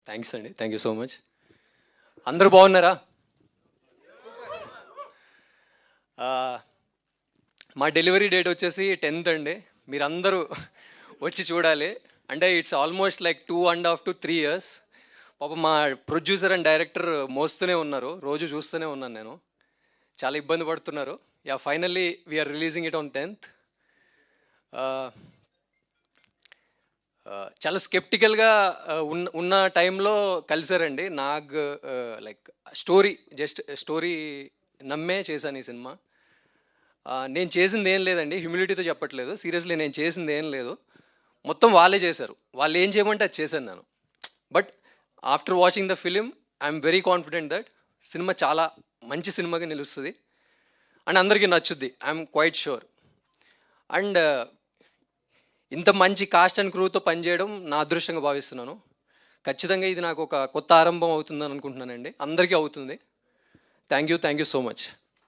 Thanks అండి. Thank you so much. అందరూ బాగున్నారా? మా డెలివరీ డేట్ వచ్చేసి 10th అండి. మీరందరూ వచ్చి చూడాలి. అంటే it's almost like 2.5 to 3 years. పాపం మా ప్రొడ్యూసర్ అండ్ డైరెక్టర్ మోస్తూనే ఉన్నారు. రోజు చూస్తూనే ఉన్నాను నేను. చాలా ఇబ్బంది పడుతున్నారు. Finally we are releasing it on 10th. చాలా స్కెప్టికల్గా ఉన్న టైంలో కలిసారండి. లైక్ స్టోరీ నమ్మే చేశాను ఈ సినిమా. నేను చేసింది ఏం లేదండి, హ్యూమిలిటీతో చెప్పట్లేదు, సీరియస్లీ నేను చేసింది ఏం లేదు. మొత్తం వాళ్ళే చేశారు. వాళ్ళు ఏం చేయమంటే అది చేశాను నేను. But after watching the film I'm very confident that cinema చాలా మంచి సినిమాగా నిలుస్తుంది అండ్ అందరికీ నచ్చుద్ది. I'm quite sure. అండ్ ఇంత మంచి కాస్ట్ అండ్ క్రూతో పనిచేయడం నా అదృష్టంగా భావిస్తున్నాను. ఖచ్చితంగా ఇది నాకు ఒక కొత్త ఆరంభం అవుతుందని అనుకుంటున్నానండి. అందరికీ అవుతుంది. Thank you so much.